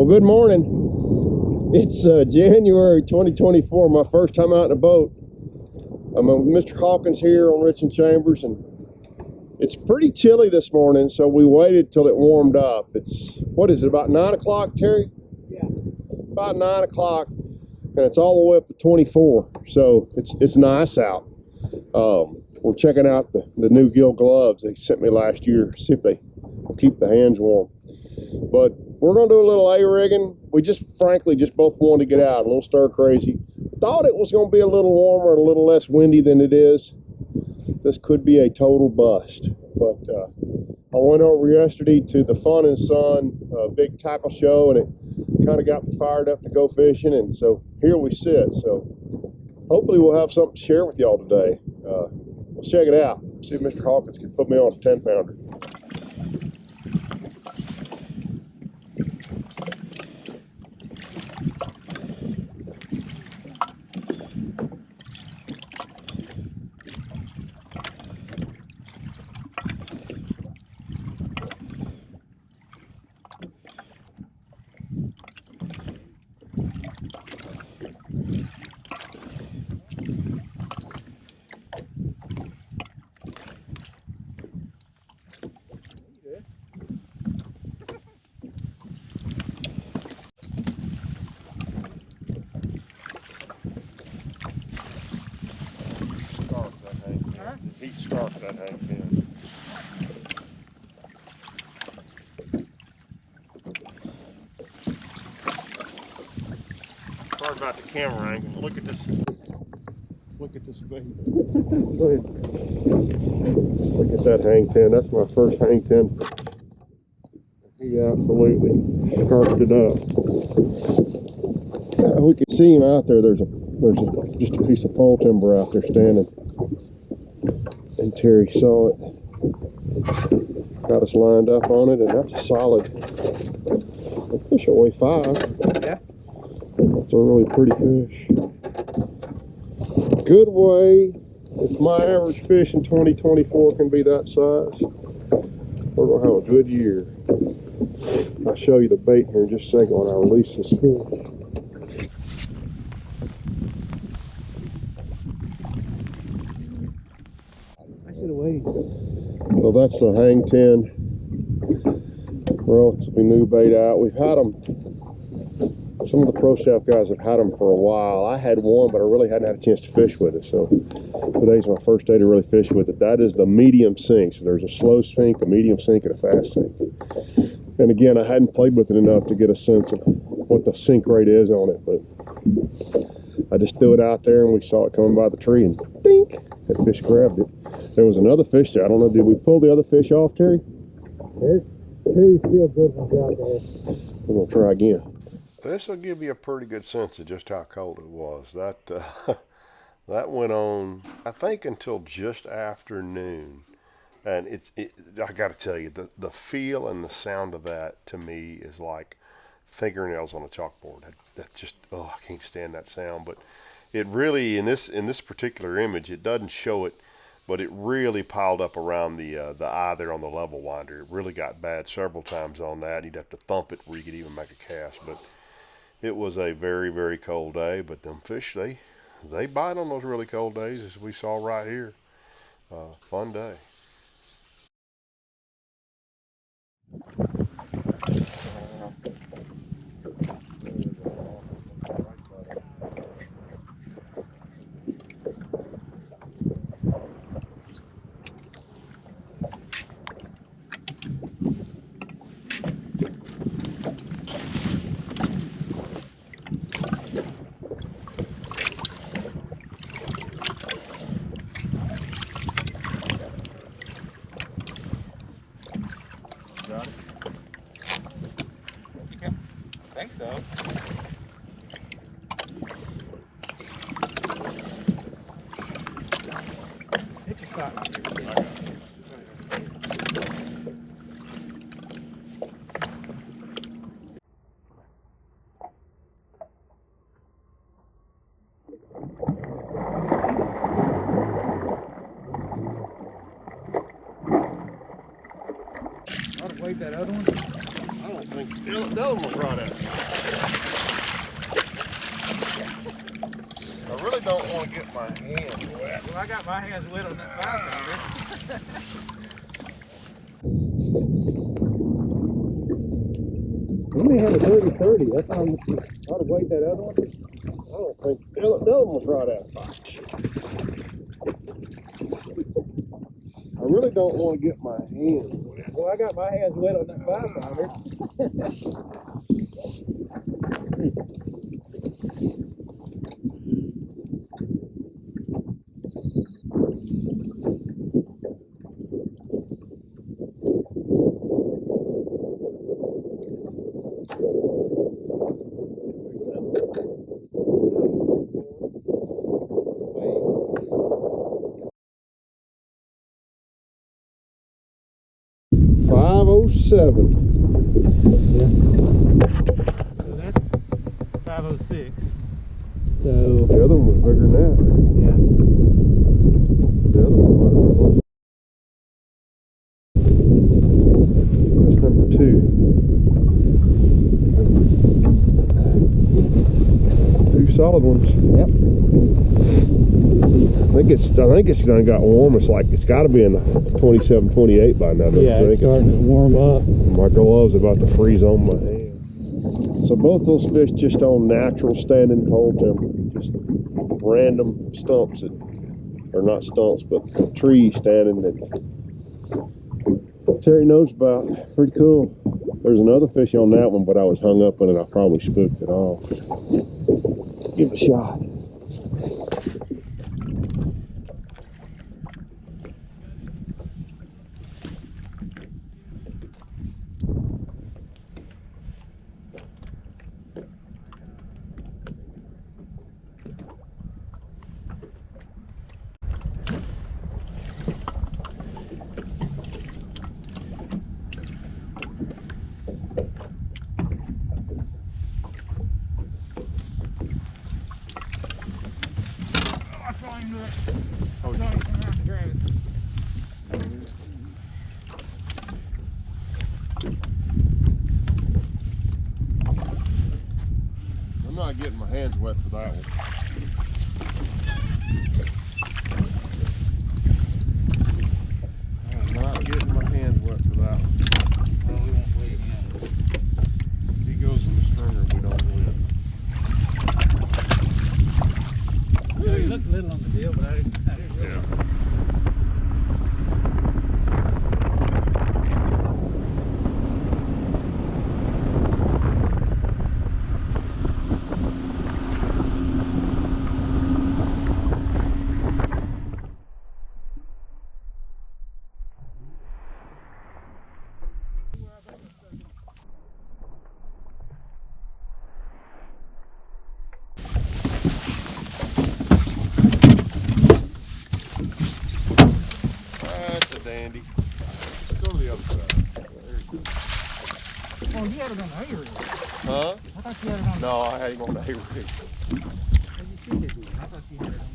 Well, good morning. It's January 2024, my first time out in a boat. I'm Mr. Hawkins here on Rich and Chambers, and it's pretty chilly this morning, so we waited till it warmed up. It's, what is it, about 9 o'clock, Terry? Yeah. About 9 o'clock, and it's all the way up to 24, so it's nice out. We're checking out the new Gill gloves they sent me last year, see if they will keep the hands warm. But we're going to do a little A-rigging. We frankly both wanted to get out, a little stir crazy. Thought it was going to be a little warmer and a little less windy than it is. This could be a total bust. But I went over yesterday to the Fun and Sun big tackle show, and it kind of got me fired up to go fishing. And so here we sit. So hopefully we'll have something to share with y'all today. Let's check it out. See if Mr. Hawkins can put me on a 10-pounder. Heat scarf that hang pin. Sorry about the camera angle. Look at this. Look at this bait. Go ahead. Look at that hang tin. That's my first hang tin. He absolutely scarfed it up. We can see him out there. There's just a piece of pole timber out there standing. And Terry saw it, got us lined up on it, and that's a solid fish. Weigh 5. Yeah. That's a really pretty fish. Good way. If my average fish in 2024 can be that size, we're gonna have a good year. I'll show you the bait here in just a second when I release this fish. So that's the hang 10, relatively new bait out. We've had them, some of the pro staff guys have had them for a while. I had one, but I really hadn't had a chance to fish with it. So today's my first day to really fish with it. That is the medium sink. So there's a slow sink, a medium sink, and a fast sink. And again, I hadn't played with it enough to get a sense of what the sink rate is on it, but I just threw it out there and we saw it coming by the tree and dink, that fish grabbed it. There was another fish there. I don't know, did we pull the other fish off, Terry? There's 2 still good ones out there. We're going to try again. This will give you a pretty good sense of just how cold it was. That went on, I think, until just after noon. And I got to tell you, the feel and the sound of that to me is like fingernails on a chalkboard. That just, oh, I can't stand that sound. But it really, in this particular image, it doesn't show it, but it really piled up around the eye there on the level winder. It really got bad several times on that. You'd have to thump it where you could even make a cast. But it was a very, very cold day. But them fish, they bite on those really cold days, as we saw right here. Fun day. Got it? Okay. I think so. Hit your spot. Wait, that other one? I don't I think the other one was right at it. I really don't want to get my hands wet. Well, I got my hands wet on that 5 pounder. We may have a 30-30. That's how I ought to weight that other one. I don't think the other one was right at it. I really don't want to get my hands wet. Well, I got my hands wet on that 5 pounder. .507. So that's 506. So The other one was bigger than that. yeah. The other one might have been. That's number 2. 2 solid ones. Yep. I think it's gonna got warm. It's got to be in the 27, 28 by now. Yeah, it's starting to warm up. My gloves about to freeze on my hand. So both those fish just on natural standing cold temperature, just random stumps or not stumps, but trees standing that Terry knows about. Pretty cool. There's another fish on that one, but I was hung up on it. I probably spooked it off. Give it a shot. I'm not getting my hands wet for that one. I'm not getting my hands wet for that one. Well, we won't weigh again. He goes in the stringer, we don't win. Yeah, he looked little on the deal, but I didn't really. Yeah. That's a dandy. Let's go to the other side. There you go. Oh, you had it on the A-rig. Huh? I thought you had it on the No, I had him on the A-rig. You should have done. I thought you had it on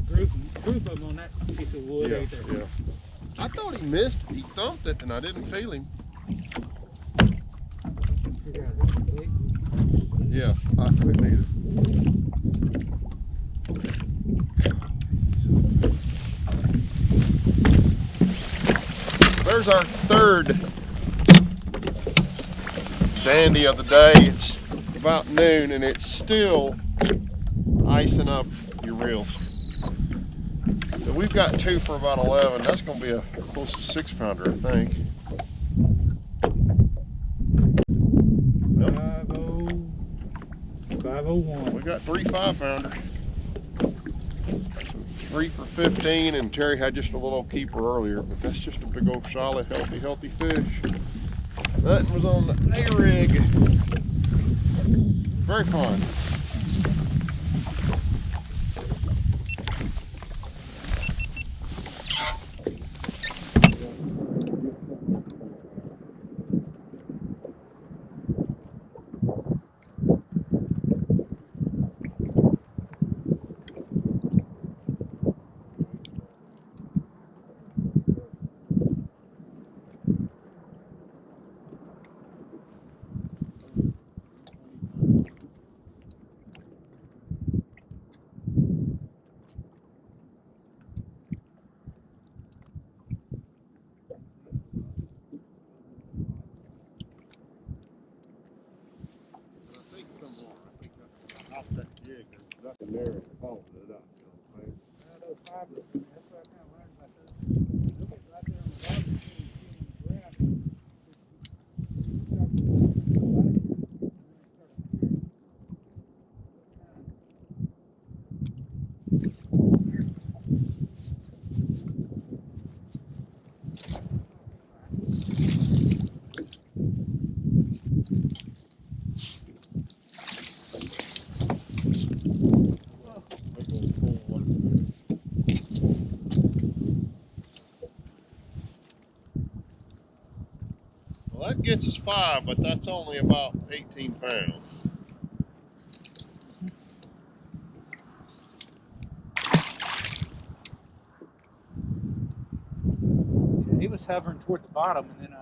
the group of them on that piece of wood right there. Yeah. I thought he missed. He thumped it, and I didn't feel him. Yeah, I couldn't either. There's our third dandy of the day. It's about noon, and it's still icing up your reels. So we've got 2 for about 11. That's going to be a close to 6 pounder, I think. Nope. 501. We got 3 5 pounders. 3 for 15, and Terry had just a little keeper earlier, but that's just a big old solid, healthy fish. That was on the A-rig. Very fun. And there it's folding it up, you know what I'm saying? Those fibers, that's what I kind of learned about those. Look at right there on the bottom, you see on the graph. Well, that gets us 5, but that's only about 18 pounds. He was hovering toward the bottom, and then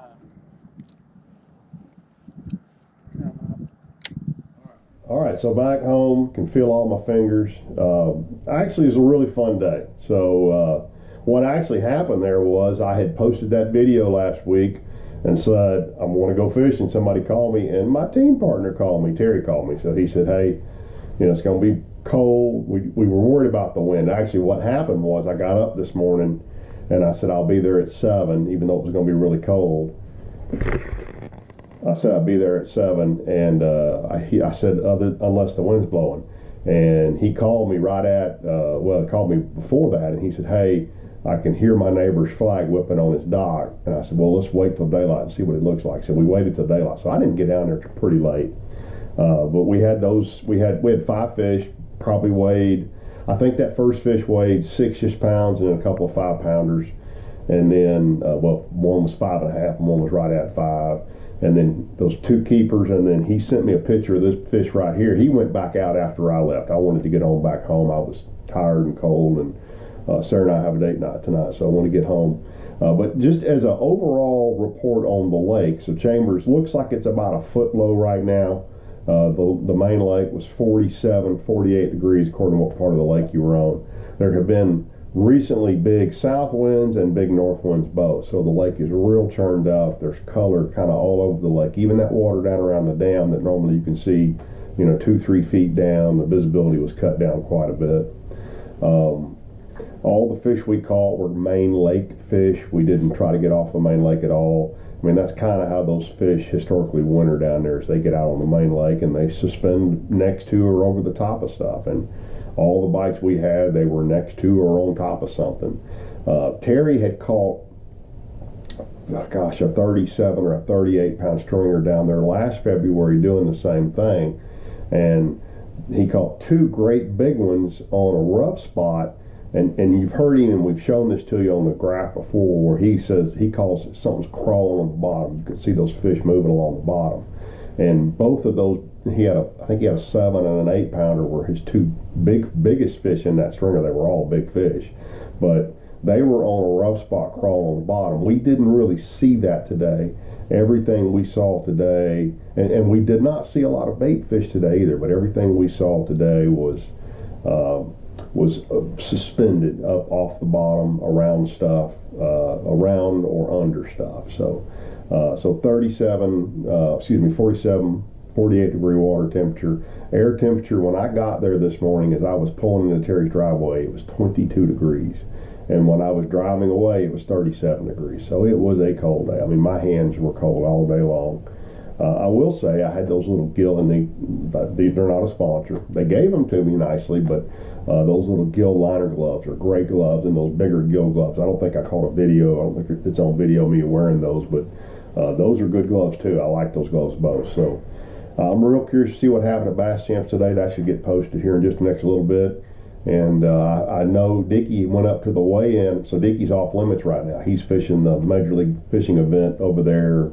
All right, so back home, can feel all my fingers. Actually, it was a really fun day. So what actually happened there was I had posted that video last week and said, I want to go fishing. Somebody called me, and my team partner called me, Terry called me. So he said, hey, you know, it's going to be cold. We were worried about the wind. Actually, what happened was I got up this morning, and I said, I'll be there at 7, even though it was going to be really cold. I said I'd be there at 7, and I said unless the wind's blowing. And he called me right at, he called me before that, and he said, hey, I can hear my neighbor's flag whipping on his dock. And I said, well, let's wait till daylight and see what it looks like. So we waited till daylight. So I didn't get down there till pretty late. But we had 5 fish, probably weighed, I think that first fish weighed 6-ish pounds and then a couple of 5-pounders. And then, one was 5.5 and one was right at 5. And then those 2 keepers, and then he sent me a picture of this fish right here. He went back out after I left. I wanted to get on back home. I was tired and cold, and Sarah and I have a date night tonight, so I want to get home. But just as an overall report on the lake, so Chambers looks like it's about a foot low right now. The main lake was 47, 48 degrees according to what part of the lake you were on. There have been recently big south winds and big north winds both, so the lake is real churned up. There's color kind of all over the lake. Even that water down around the dam that normally you can see, 2-3 feet down, the visibility was cut down quite a bit. All the fish we caught were main lake fish. We didn't try to get off the main lake at all. I mean, that's kind of how those fish historically winter down there, is they get out on the main lake and they suspend next to or over the top of stuff. And all the bites we had, they were next to or on top of something. Terry had caught, a 37 or a 38 pound stringer down there last February doing the same thing. And he caught 2 great big ones on a rough spot. And you've heard him, and we've shown this to you on the graph before, where he says he calls it something's crawling on the bottom. You can see those fish moving along the bottom. And both of those, I think he had a 7 and an 8 pounder were his 2 biggest fish in that stringer. They were all big fish, but they were on a rough spot crawling on the bottom. We didn't really see that today. Everything we saw today, and we did not see a lot of bait fish today either, but everything we saw today was suspended up off the bottom, around stuff, around or under stuff. So 47, 48 degree water temperature. Air temperature when I got there this morning, as I was pulling into Terry's driveway, it was 22 degrees. And when I was driving away, it was 37 degrees. So it was a cold day. I mean, my hands were cold all day long. I will say I had those little gill, and they're not a sponsor. They gave them to me nicely, but those little gill liner gloves are great gloves, and those bigger gill gloves. I don't think I caught a video. I don't think it's on video me wearing those, but those are good gloves too. I like those gloves both. So I'm real curious to see what happened at Bass Champs today. That should get posted here in just the next little bit. And I know Dickie went up to the weigh-in, so Dickie's off limits right now. He's fishing the Major League Fishing event over there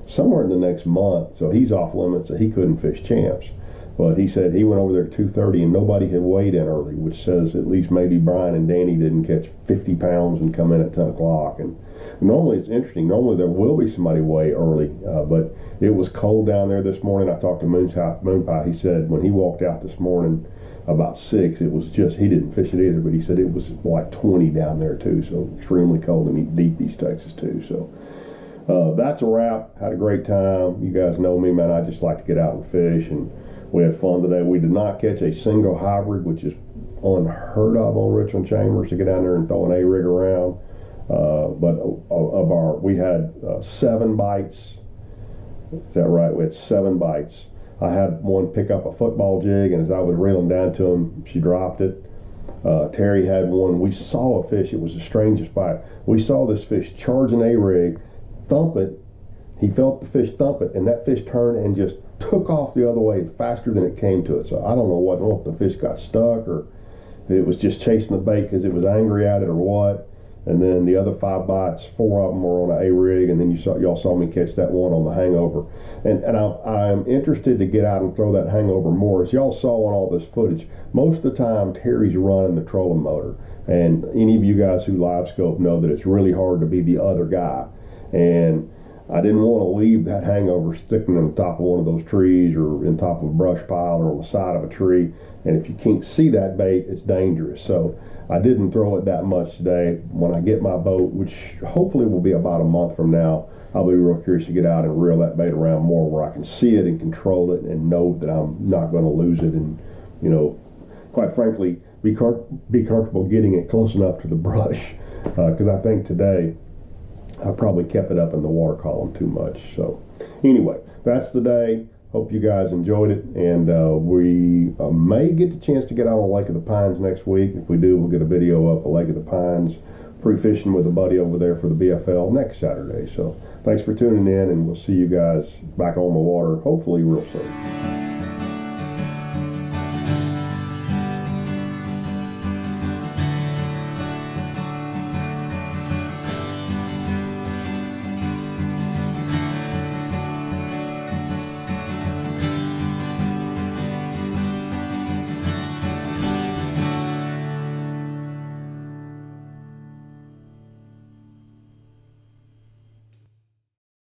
somewhere in the next month, so he's off limits, so he couldn't fish Champs. But he said he went over there at 2:30 and nobody had weighed in early, which says at least maybe Brian and Danny didn't catch 50 pounds and come in at 10 o'clock. And normally it's interesting. Normally there will be somebody weigh early, but it was cold down there this morning. I talked to Moonpie. He said when he walked out this morning about 6, it was just, he didn't fish it either, but he said it was like 20 down there too, so extremely cold and deep East Texas too. So that's a wrap. Had a great time. You guys know me, man. I just like to get out and fish, and We had fun today. We did not catch a single hybrid, which is unheard of on Richland Chambers, to get down there and throw an A-rig around. But we had 7 bites. Is that right? We had 7 bites. I had one pick up a football jig, and as I was reeling down to him, she dropped it. Terry had one. We saw a fish. It was the strangest bite. We saw this fish charge an A-rig, thump it. He felt the fish thump it, and that fish turned and just took off the other way faster than it came to it. So I don't know if the fish got stuck or it was just chasing the bait because it was angry at it or what. And then the other 5 bites, 4 of them were on an A-rig, and then y'all saw me catch that one on the hangover. And I'm interested to get out and throw that hangover more. As y'all saw on all this footage, most of the time Terry's running the trolling motor. And any of you guys who livescope know that it's really hard to be the other guy. And I didn't want to leave that hangover sticking on the top of one of those trees or in top of a brush pile or on the side of a tree. And if you can't see that bait, it's dangerous. So I didn't throw it that much today. When I get my boat, which hopefully will be about a month from now, I'll be real curious to get out and reel that bait around more where I can see it and control it and know that I'm not going to lose it. And, you know, quite frankly, be comfortable getting it close enough to the brush. Because I think today I probably kept it up in the water column too much. So anyway, that's the day. Hope you guys enjoyed it, and we may get the chance to get out on Lake of the Pines next week. If we do, we'll get a video up of Lake of the Pines pre-fishing with a buddy over there for the BFL next Saturday. So thanks for tuning in, and we'll see you guys back on the water hopefully real soon.